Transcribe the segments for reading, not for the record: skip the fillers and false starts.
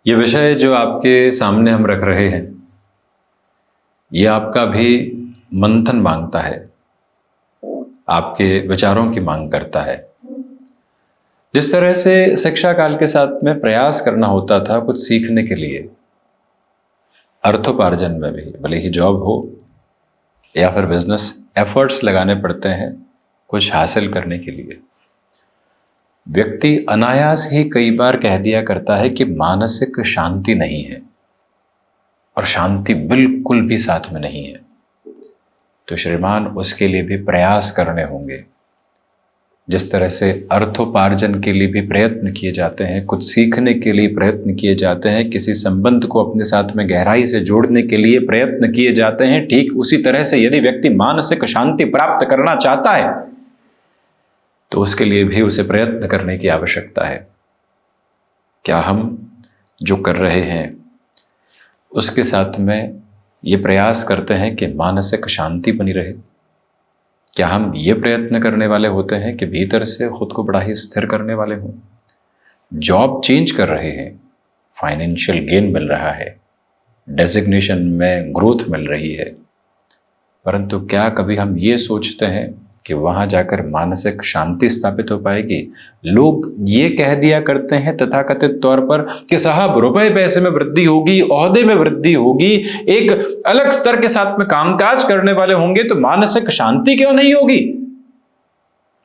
ये विषय जो आपके सामने हम रख रहे हैं, ये आपका भी मंथन मांगता है, आपके विचारों की मांग करता है। जिस तरह से शिक्षा काल के साथ में प्रयास करना होता था कुछ सीखने के लिए, अर्थोपार्जन में भी, भले ही जॉब हो या फिर बिजनेस, एफर्ट्स लगाने पड़ते हैं कुछ हासिल करने के लिए। व्यक्ति अनायास ही कई बार कह दिया करता है कि मानसिक शांति नहीं है, और शांति बिल्कुल भी साथ में नहीं है। तो श्रीमान, उसके लिए भी प्रयास करने होंगे। जिस तरह से अर्थोपार्जन के लिए भी प्रयत्न किए जाते हैं, कुछ सीखने के लिए प्रयत्न किए जाते हैं, किसी संबंध को अपने साथ में गहराई से जोड़ने के लिए प्रयत्न किए जाते हैं, ठीक उसी तरह से यदि व्यक्ति मानसिक शांति प्राप्त करना चाहता है तो उसके लिए भी उसे प्रयत्न करने की आवश्यकता है। क्या हम जो कर रहे हैं उसके साथ में ये प्रयास करते हैं कि मानसिक शांति बनी रहे? क्या हम ये प्रयत्न करने वाले होते हैं कि भीतर से खुद को बड़ा ही स्थिर करने वाले हों? जॉब चेंज कर रहे हैं, फाइनेंशियल गेन मिल रहा है, डेजिग्नेशन में ग्रोथ मिल रही है, परंतु क्या कभी हम ये सोचते हैं कि वहां जाकर मानसिक शांति स्थापित हो पाएगी? लोग ये कह दिया करते हैं तथाकथित तौर पर कि साहब रुपए पैसे में वृद्धि होगी, ओहदे में वृद्धि होगी, एक अलग स्तर के साथ में कामकाज करने वाले होंगे, तो मानसिक शांति क्यों नहीं होगी?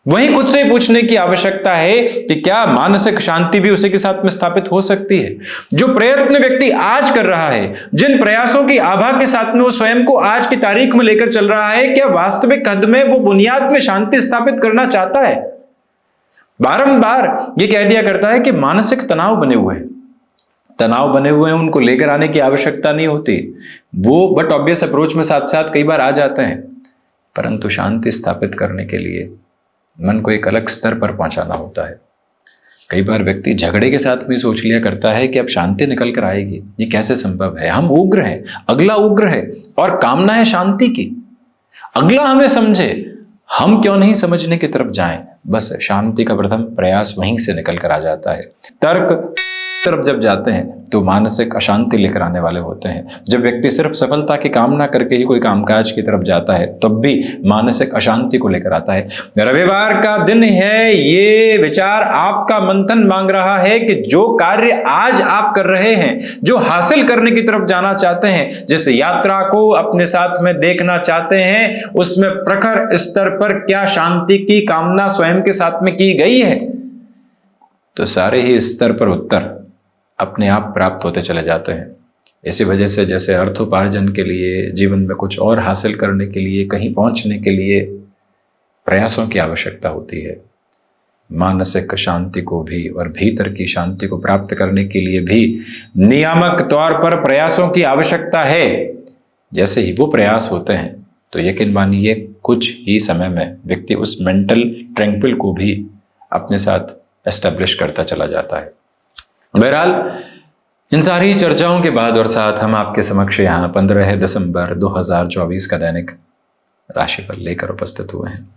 वहीं खुद से पूछने की आवश्यकता है कि क्या मानसिक शांति भी उसी के साथ में स्थापित हो सकती है? जो प्रयत्न व्यक्ति आज कर रहा है, जिन प्रयासों की आभा के साथ में वो स्वयं को आज की तारीख में लेकर चल रहा है, क्या वास्तविक हद में वो बुनियाद में शांति स्थापित करना चाहता है? बारंबार ये कह दिया करता है कि मानसिक तनाव बने हुए हैं, उनको लेकर आने की आवश्यकता नहीं होती। वो बट ऑब्वियस अप्रोच में साथ साथ कई बार आ जाते हैं, परंतु शांति स्थापित करने के लिए मन को एक अलग स्तर पर पहुंचाना होता है। कई बार व्यक्ति झगड़े के साथ में सोच लिया करता है कि अब शांति निकल कर आएगी। ये कैसे संभव है? हम उग्र हैं, अगला उग्र है और कामना है शांति की। अगला हमें समझे, हम क्यों नहीं समझने की तरफ जाएं? बस शांति का प्रथम प्रयास वहीं से निकल कर आ जाता है। तर्क तरफ जब जाते हैं तो मानसिक अशांति लेकर आने वाले होते हैं। जब व्यक्ति सिर्फ सफलता की कामना करके ही कोई कामकाज की तरफ जाता है तब भी मानसिक अशांति को लेकर आता है। रविवार का दिन है, ये विचार आपका मंथन मांग रहा है कि जो कार्य आज आप कर रहे हैं, जो हासिल करने की तरफ जाना चाहते हैं, जिस यात्रा को अपने साथ में देखना चाहते हैं, उसमें प्रखर स्तर पर क्या शांति की कामना स्वयं के साथ में की गई है? तो सारे ही स्तर पर उत्तर अपने आप प्राप्त होते चले जाते हैं। इसी वजह से जैसे अर्थोपार्जन के लिए, जीवन में कुछ और हासिल करने के लिए, कहीं पहुंचने के लिए प्रयासों की आवश्यकता होती है, मानसिक शांति को भी और भीतर की शांति को प्राप्त करने के लिए भी नियामक तौर पर प्रयासों की आवश्यकता है। जैसे ही वो प्रयास होते हैं तो यकीन मानिए कुछ ही समय में व्यक्ति उस मेंटल ट्रैंक्विल को भी अपने साथ एस्टेब्लिश करता चला जाता है। बहरहाल, इन सारी चर्चाओं के बाद और साथ हम आपके समक्ष यहाँ 15 दिसंबर 2024 का दैनिक राशिफल लेकर उपस्थित हुए हैं।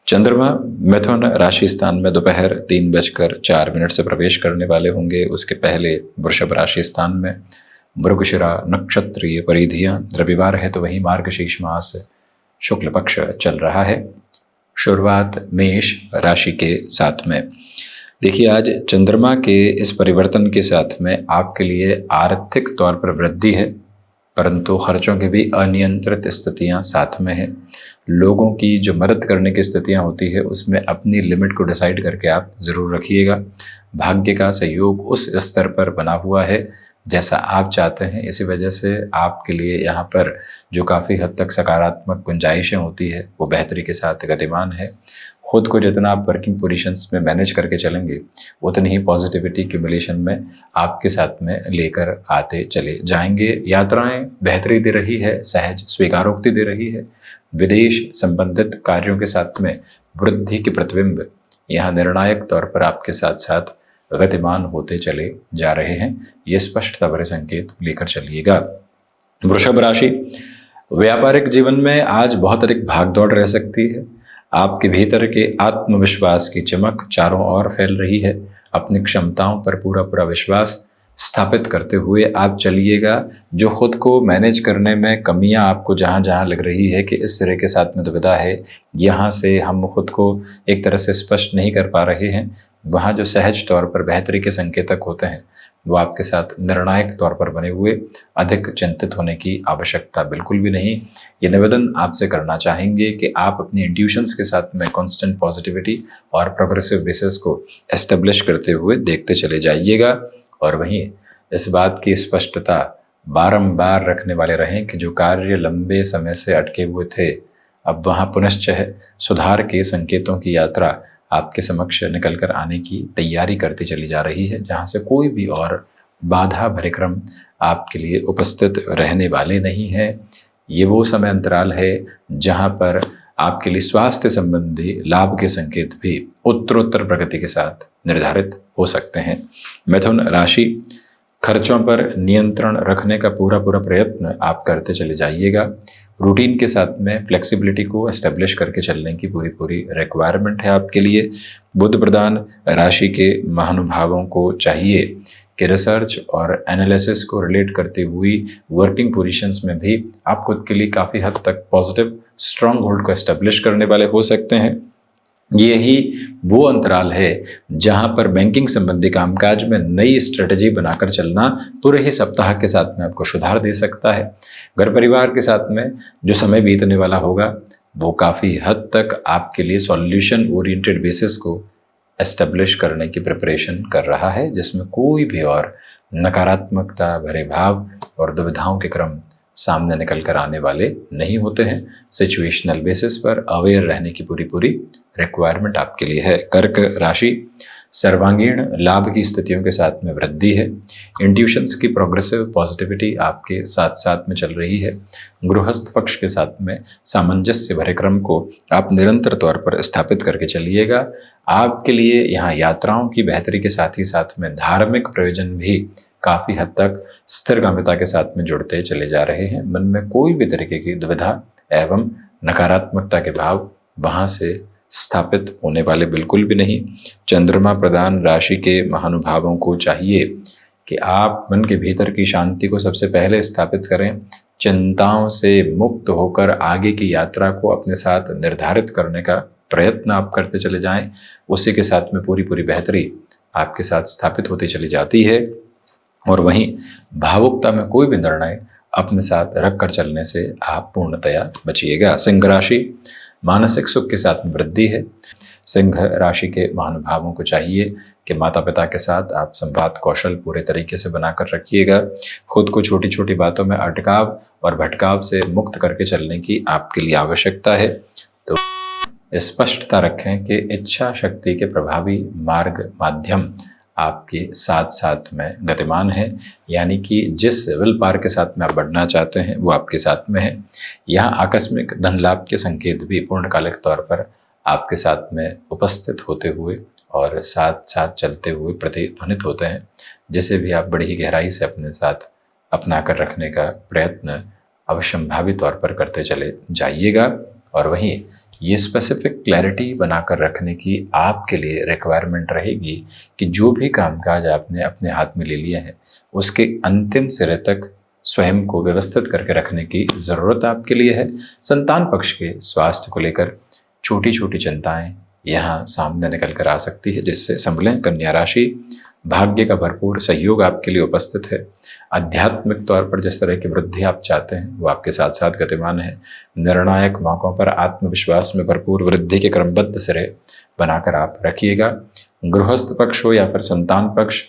चंद्रमा मिथुन राशि स्थान में दोपहर 3:04 से प्रवेश करने वाले होंगे। उसके पहले वृषभ राशि स्थान में मृगशिरा नक्षत्रीय परिधियां, रविवार है तो वही मार्गशीर्ष मास शुक्ल पक्ष चल रहा है। शुरुआत मेष राशि के साथ में। देखिए, आज चंद्रमा के इस परिवर्तन के साथ में आपके लिए आर्थिक तौर पर वृद्धि है, परंतु खर्चों की भी अनियंत्रित स्थितियां साथ में हैं। लोगों की जो मदद करने की स्थितियां होती है उसमें अपनी लिमिट को डिसाइड करके आप ज़रूर रखिएगा। भाग्य का सहयोग उस स्तर पर बना हुआ है जैसा आप चाहते हैं। इसी वजह से आपके लिए यहाँ पर जो काफ़ी हद तक सकारात्मक गुंजाइशें होती है वो बेहतरी के साथ गतिमान है। खुद को जितना आप वर्किंग पोजीशंस में मैनेज करके चलेंगे उतनी ही पॉजिटिविटी क्यूमुलेशन में आपके साथ में लेकर आते चले जाएंगे। यात्राएं बेहतरी दे रही है, सहज स्वीकारोक्ति दे रही है। विदेश संबंधित कार्यों के साथ में वृद्धि के प्रतिबिंब यहाँ निर्णायक तौर पर आपके साथ साथ गतिमान होते चले जा रहे हैं। ये स्पष्टता भरे संकेत लेकर चलिएगा। वृषभ राशि, व्यापारिक जीवन में आज बहुत अधिक भागदौड़ रह सकती है। आपके भीतर के आत्मविश्वास की चमक चारों ओर फैल रही है। अपनी क्षमताओं पर पूरा विश्वास, स्थापित करते हुए आप चलिएगा। जो खुद को मैनेज करने में कमियां आपको जहां जहां लग रही है कि इस तरह के साथ में दुविधा है, यहाँ से हम खुद को एक तरह से स्पष्ट नहीं कर पा रहे हैं, वहाँ जो सहज तौर पर बेहतरी के संकेतक होते हैं वो आपके साथ निर्णायक तौर पर बने हुए, अधिक चिंतित होने की आवश्यकता बिल्कुल भी नहीं। ये निवेदन आपसे करना चाहेंगे कि आप अपनी इंट्यूशंस के साथ में कांस्टेंट पॉजिटिविटी और प्रोग्रेसिव बेसिस को एस्टेब्लिश करते हुए देखते चले जाइएगा। और वहीं इस बात की स्पष्टता बारंबार रखने वाले रहें कि जो कार्य लंबे समय से अटके हुए थे, अब वहाँ पुनश्च सुधार के संकेतों की यात्रा आपके समक्ष निकल कर आने की तैयारी करती चली जा रही है, जहाँ से कोई भी और बाधा भरे क्रम आपके लिए उपस्थित रहने वाले नहीं हैं। ये वो समय अंतराल है जहाँ पर आपके लिए स्वास्थ्य संबंधी लाभ के संकेत भी उत्तरोत्तर प्रगति के साथ निर्धारित हो सकते हैं। मिथुन राशि, खर्चों पर नियंत्रण रखने का पूरा प्रयत्न आप करते चले जाइएगा। रूटीन के साथ में फ्लेक्सिबिलिटी को एस्टेब्लिश करके चलने की पूरी रिक्वायरमेंट है आपके लिए। बुध प्रधान राशि के महानुभावों को चाहिए कि रिसर्च और एनालिसिस को रिलेट करती हुई वर्किंग पोजीशंस में भी आप खुद के लिए काफ़ी हद तक पॉजिटिव स्ट्रॉन्ग होल्ड को एस्टेब्लिश करने वाले हो सकते हैं। यही वो अंतराल है जहां पर बैंकिंग संबंधी कामकाज में नई स्ट्रेटजी बनाकर चलना पूरे ही सप्ताह के साथ में आपको सुधार दे सकता है। घर परिवार के साथ में जो समय बीतने वाला होगा वो काफ़ी हद तक आपके लिए सॉल्यूशन ओरिएंटेड बेसिस को एस्टेब्लिश करने की प्रिपरेशन कर रहा है, जिसमें कोई भी और नकारात्मकता भरे भाव और दुविधाओं के क्रम सामने निकल कर आने वाले नहीं होते हैं। सिचुएशनल बेसिस पर अवेयर रहने की पूरी रिक्वायरमेंट आपके लिए है। कर्क राशि, सर्वांगीण लाभ की स्थितियों के साथ में वृद्धि है। इंट्यूशंस की प्रोग्रेसिव पॉजिटिविटी आपके साथ साथ में चल रही है। गृहस्थ पक्ष के साथ में सामंजस्य भरे क्रम को आप निरंतर तौर पर स्थापित करके चलिएगा। आपके लिए यहाँ यात्राओं की बेहतरी के साथ ही साथ में धार्मिक प्रयोजन भी काफ़ी हद तक स्थिरगामिता के साथ में जुड़ते चले जा रहे हैं। मन में कोई भी तरीके की दुविधा एवं नकारात्मकता के भाव वहाँ से स्थापित होने वाले बिल्कुल भी नहीं। चंद्रमा प्रधान राशि के महानुभावों को चाहिए कि आप मन के भीतर की शांति को सबसे पहले स्थापित करें। चिंताओं से मुक्त होकर आगे की यात्रा को अपने साथ निर्धारित करने का प्रयत्न आप करते चले जाएं। उसी के साथ में पूरी बेहतरी आपके साथ स्थापित होती चली जाती है। और वहीं भावुकता में कोई भी निर्णय अपने साथ रख कर चलने से आप पूर्णतया बचिएगा। सिंह राशि, मानसिक सुख के साथ में वृद्धि है। सिंह राशि के महानुभावों को चाहिए कि माता पिता के साथ आप संवाद कौशल पूरे तरीके से बनाकर रखिएगा। खुद को छोटी छोटी बातों में अटकाव और भटकाव से मुक्त करके चलने की आपके लिए आवश्यकता है। तो स्पष्टता रखें कि इच्छा शक्ति के प्रभावी मार्ग माध्यम आपके साथ साथ में गतिमान है, यानी कि जिस विल पावर के साथ में आप बढ़ना चाहते हैं वो आपके साथ में है। यहाँ आकस्मिक धन लाभ के संकेत भी पूर्णकालिक तौर पर आपके साथ में उपस्थित होते हुए और साथ साथ चलते हुए प्रतिध्वनित होते हैं, जिसे भी आप बड़ी ही गहराई से अपने साथ अपना कर रखने का प्रयत्न अवश्यंभावी तौर पर करते चले जाइएगा। और वहीं ये स्पेसिफिक क्लैरिटी बनाकर रखने की आपके लिए रिक्वायरमेंट रहेगी कि जो भी कामकाज आपने अपने हाथ में ले लिए हैं उसके अंतिम सिरे तक स्वयं को व्यवस्थित करके रखने की ज़रूरत आपके लिए है। संतान पक्ष के स्वास्थ्य को लेकर छोटी छोटी चिंताएं यहाँ सामने निकल कर आ सकती है, जिससे संभलें। कन्या राशि, भाग्य का भरपूर सहयोग आपके लिए उपस्थित है। आध्यात्मिक तौर पर जिस तरह की वृद्धि आप चाहते हैं वो आपके साथ साथ गतिमान है। निर्णायक मौकों पर आत्मविश्वास में भरपूर वृद्धि के क्रमबद्ध सिरे बनाकर आप रखिएगा। गृहस्थ पक्ष हो या फिर संतान पक्ष,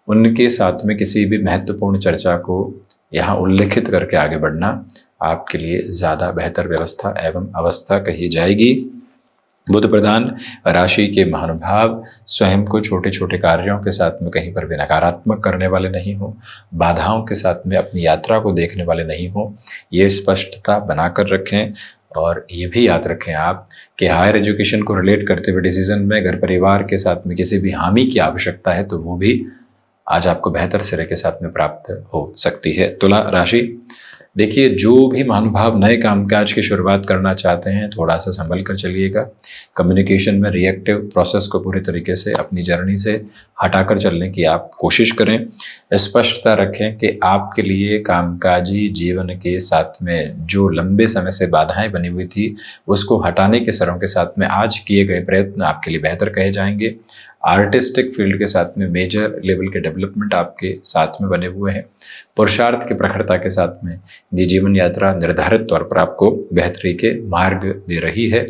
उनके साथ में किसी भी महत्वपूर्ण चर्चा को यहाँ उल्लेखित करके आगे बढ़ना आपके लिए ज़्यादा बेहतर व्यवस्था एवं अवस्था कही जाएगी। बुध प्रधान राशि के महानुभाव स्वयं को छोटे छोटे कार्यों के साथ में कहीं पर भी नकारात्मक करने वाले नहीं हो, बाधाओं के साथ में अपनी यात्रा को देखने वाले नहीं हो, ये स्पष्टता बनाकर रखें। और ये भी याद रखें आप कि हायर एजुकेशन को रिलेट करते हुए डिसीजन में घर परिवार के साथ में किसी भी हामी की आवश्यकता है तो वो भी आज आपको बेहतर सिरे के साथ में प्राप्त हो सकती है। तुला राशि, देखिए, जो भी महानुभाव नए कामकाज की शुरुआत करना चाहते हैं, थोड़ा सा संभल कर चलिएगा। कम्युनिकेशन में रिएक्टिव प्रोसेस को पूरी तरीके से अपनी जर्नी से हटाकर चलने की आप कोशिश करें। स्पष्टता रखें कि आपके लिए कामकाजी जीवन के साथ में जो लंबे समय से बाधाएं बनी हुई थी, उसको हटाने के सरों के साथ में आज किए गए प्रयत्न आपके लिए बेहतर कहे जाएंगे। आर्टिस्टिक फील्ड के साथ में मेजर लेवल के डेवलपमेंट आपके साथ में बने हुए हैं। पुरुषार्थ की प्रखरता के साथ में ये जीवन यात्रा निर्धारित तौर पर आपको बेहतरी के मार्ग दे रही है।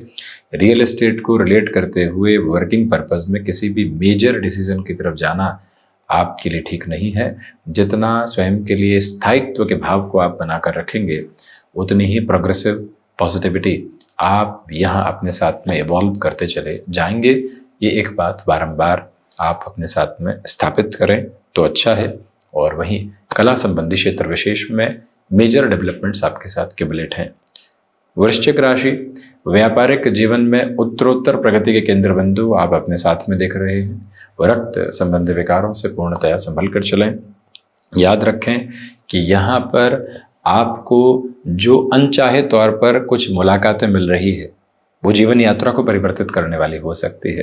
रियल एस्टेट को रिलेट करते हुए वर्किंग पर्पस में किसी भी मेजर डिसीजन की तरफ जाना आपके लिए ठीक नहीं है। जितना स्वयं के लिए स्थायित्व के भाव को आप बनाकर रखेंगे, उतनी ही प्रोग्रेसिव पॉजिटिविटी आप यहाँ अपने साथ में इवॉल्व करते चले जाएंगे। ये एक बात बारंबार आप अपने साथ में स्थापित करें तो अच्छा है। और वहीं कला संबंधी क्षेत्र विशेष में मेजर डेवलपमेंट्स आपके साथ क्यूमुलेट हैं। वृश्चिक राशि, व्यापारिक जीवन में उत्तरोत्तर प्रगति के केंद्र बिंदु आप अपने साथ में देख रहे हैं। रक्त संबंधी विकारों से पूर्णतया संभल कर चलें। याद रखें कि यहाँ पर आपको जो अनचाहे तौर पर कुछ मुलाकातें मिल रही है, वो जीवन यात्रा को परिवर्तित करने वाली हो सकती है।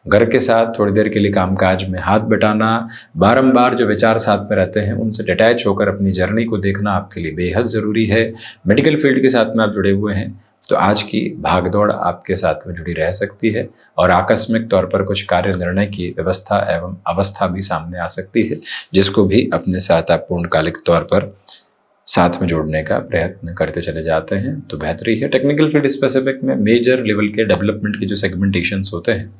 घर के साथ थोड़ी देर के लिए कामकाज में हाथ बटाना, बारंबार जो विचार साथ में रहते हैं उनसे डिटैच होकर अपनी जर्नी को देखना आपके लिए बेहद ज़रूरी है। मेडिकल फील्ड के साथ में आप जुड़े हुए हैं तो आज की भागदौड़ आपके साथ में जुड़ी रह सकती है और आकस्मिक तौर पर कुछ कार्य निर्णय की व्यवस्था एवं अवस्था भी सामने आ सकती है, जिसको भी अपने साथ आप पूर्णकालिक तौर पर साथ में जोड़ने का प्रयत्न करते चले जाते हैं तो बेहतरी है। टेक्निकल फील्ड स्पेसिफिक में मेजर लेवल के डेवलपमेंट के जो सेगमेंटेशंस होते हैं,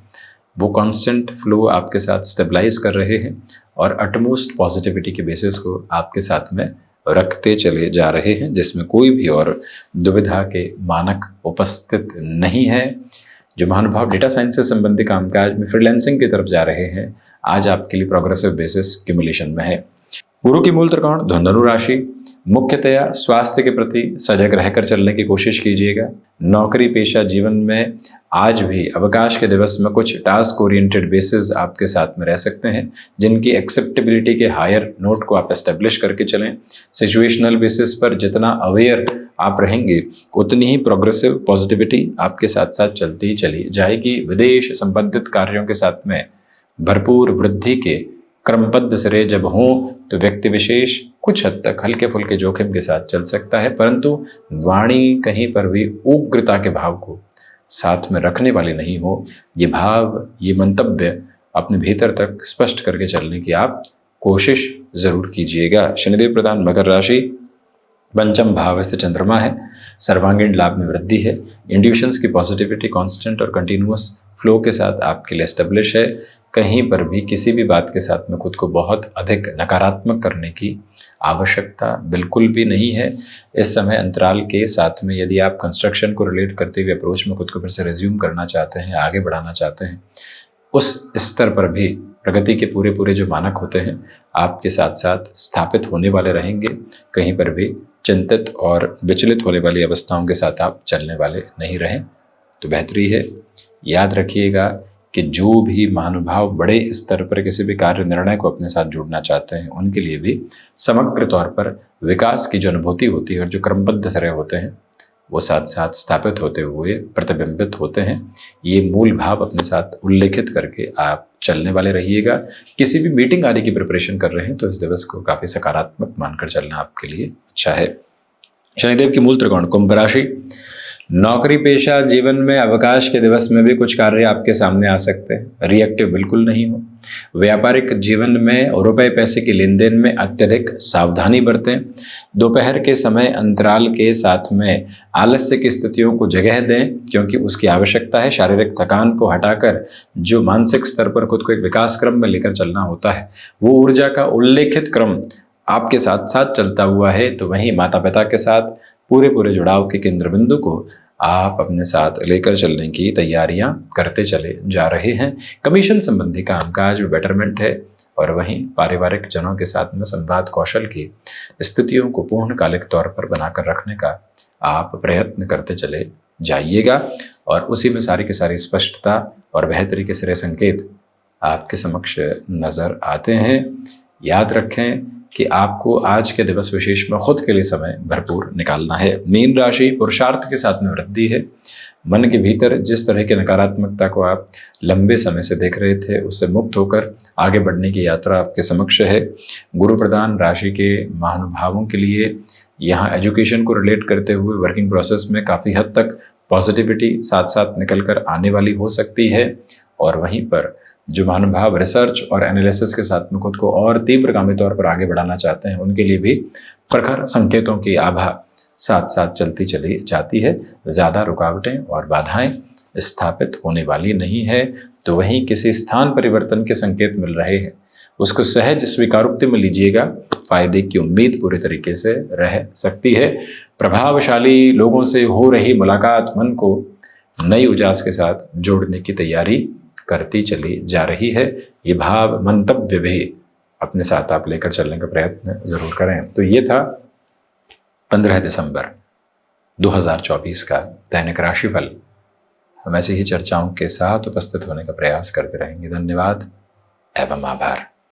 वो कांस्टेंट फ्लो आपके साथ स्टेबलाइज कर रहे हैं और अटमोस्ट पॉजिटिविटी के बेसिस को आपके साथ में रखते चले जा रहे हैं, जिसमें कोई भी और दुविधा के मानक उपस्थित नहीं है। जो महानुभाव डेटा साइंस से संबंधित कामकाज में फ्रीलांसिंग की तरफ जा रहे हैं, आज आपके लिए प्रोग्रेसिव बेसिस क्यूमुलेशन में है। गुरु की मूल त्रिकोण धनु राशि, मुख्यतया स्वास्थ्य के प्रति सजग रहकर चलने की कोशिश कीजिएगा। नौकरी पेशा जीवन में आज भी अवकाश के दिवस में कुछ टास्क ओरिएंटेड बेसिस आपके साथ में रह सकते हैं, जिनकी एक्सेप्टेबिलिटी के हायर नोट को आप एस्टेब्लिश करके चलें। सिचुएशनल बेसिस पर जितना अवेयर आप रहेंगे, उतनी ही प्रोग्रेसिव पॉजिटिविटी आपके साथ साथ चलती चली जाएगी। विदेश संबंधित कार्यों के साथ में भरपूर वृद्धि के क्रमबद्ध सिरे जब हों तो व्यक्ति विशेष कुछ हद तक हल्के फुल्के जोखिम के साथ चल सकता है, परंतु वाणी कहीं पर भी उग्रता के भाव को साथ में रखने वाली नहीं हो। ये भाव, ये मंतव्य अपने भीतर तक स्पष्ट करके चलने की आप कोशिश जरूर कीजिएगा। शनिदेव प्रधान मकर राशि, पंचम भाव से चंद्रमा है, सर्वांगीण लाभ में वृद्धि है। इंड्यूशंस की पॉजिटिविटी कांस्टेंट और कंटिन्यूअस फ्लो के साथ आपके लिए एस्टेब्लिश है। कहीं पर भी किसी भी बात के साथ में खुद को बहुत अधिक नकारात्मक करने की आवश्यकता बिल्कुल भी नहीं है। इस समय अंतराल के साथ में यदि आप कंस्ट्रक्शन को रिलेट करते हुए अप्रोच में खुद को फिर से रिज्यूम करना चाहते हैं, आगे बढ़ाना चाहते हैं, उस स्तर पर भी प्रगति के पूरे जो मानक होते हैं आपके साथ साथ स्थापित होने वाले रहेंगे। कहीं पर भी चिंतित और विचलित होने वाली अवस्थाओं के साथ आप चलने वाले नहीं रहें तो बेहतरी है। याद रखिएगा कि जो भी महानुभाव बड़े स्तर पर किसी भी कार्य निर्णय को अपने साथ जोड़ना चाहते हैं, उनके लिए भी समग्र तौर पर विकास की जो अनुभूति होती है और जो क्रमबद्ध सरे होते हैं, वो साथ साथ स्थापित होते हुए प्रतिबिंबित होते हैं। ये मूल भाव अपने साथ उल्लेखित करके आप चलने वाले रहिएगा। किसी भी मीटिंग आदि की प्रिपरेशन कर रहे हैं तो इस दिवस को काफ़ी सकारात्मक मानकर चलना आपके लिए अच्छा है। शनिदेव की मूल त्रिकोण कुंभ राशि, नौकरी पेशा जीवन में अवकाश के दिवस में भी कुछ कार्य आपके सामने आ सकते हैं, रिएक्टिव बिल्कुल नहीं हो। व्यापारिक जीवन में रुपए पैसे की लेन देन में अत्यधिक सावधानी बरतें। दोपहर के समय अंतराल के साथ में आलस्य की स्थितियों को जगह दें, क्योंकि उसकी आवश्यकता है। शारीरिक थकान को हटाकर जो मानसिक स्तर पर खुद को एक विकास क्रम में लेकर चलना होता है, वो ऊर्जा का उल्लेखित क्रम आपके साथ साथ चलता हुआ है। तो वहीं माता पिता के साथ पूरे जुड़ाव के केंद्र बिंदु को आप अपने साथ लेकर चलने की तैयारियां करते चले जा रहे हैं। कमीशन संबंधी कामकाज में बेटरमेंट है और वहीं पारिवारिक जनों के साथ में संवाद कौशल की स्थितियों को पूर्णकालिक तौर पर बनाकर रखने का आप प्रयत्न करते चले जाइएगा और उसी में सारी की सारी स्पष्टता और बेहतरी के सिरे संकेत आपके समक्ष नजर आते हैं। याद रखें कि आपको आज के दिवस विशेष में खुद के लिए समय भरपूर निकालना है। मीन राशि पुरुषार्थ के साथ में वृद्धि है। मन के भीतर जिस तरह की नकारात्मकता को आप लंबे समय से देख रहे थे, उससे मुक्त होकर आगे बढ़ने की यात्रा आपके समक्ष है। गुरु प्रधान राशि के महानुभावों के लिए यहाँ एजुकेशन को रिलेट करते हुए वर्किंग प्रोसेस में काफ़ी हद तक पॉजिटिविटी साथ साथ निकल कर आने वाली हो सकती है। और वहीं पर जो महानुभाव रिसर्च और एनालिसिस के साथ में खुद को और तीव्रगामी तौर पर आगे बढ़ाना चाहते हैं, उनके लिए भी प्रखर संकेतों की आभा साथ साथ चलती चली जाती है। ज़्यादा रुकावटें और बाधाएं स्थापित होने वाली नहीं है। तो वहीं किसी स्थान परिवर्तन के संकेत मिल रहे हैं, उसको सहज स्वीकारोक्ति में लीजिएगा। फायदे की उम्मीद पूरे तरीके से रह सकती है। प्रभावशाली लोगों से हो रही मुलाकात मन को नई उजास के साथ जोड़ने की तैयारी करती चली जा रही है। ये भाव मंतव्य भी अपने साथ आप लेकर चलने का प्रयत्न जरूर करें। तो ये था 15 दिसंबर 2024 का दैनिक राशिफल। हम ऐसी ही चर्चाओं के साथ उपस्थित होने का प्रयास करते रहेंगे। धन्यवाद एवं आभार।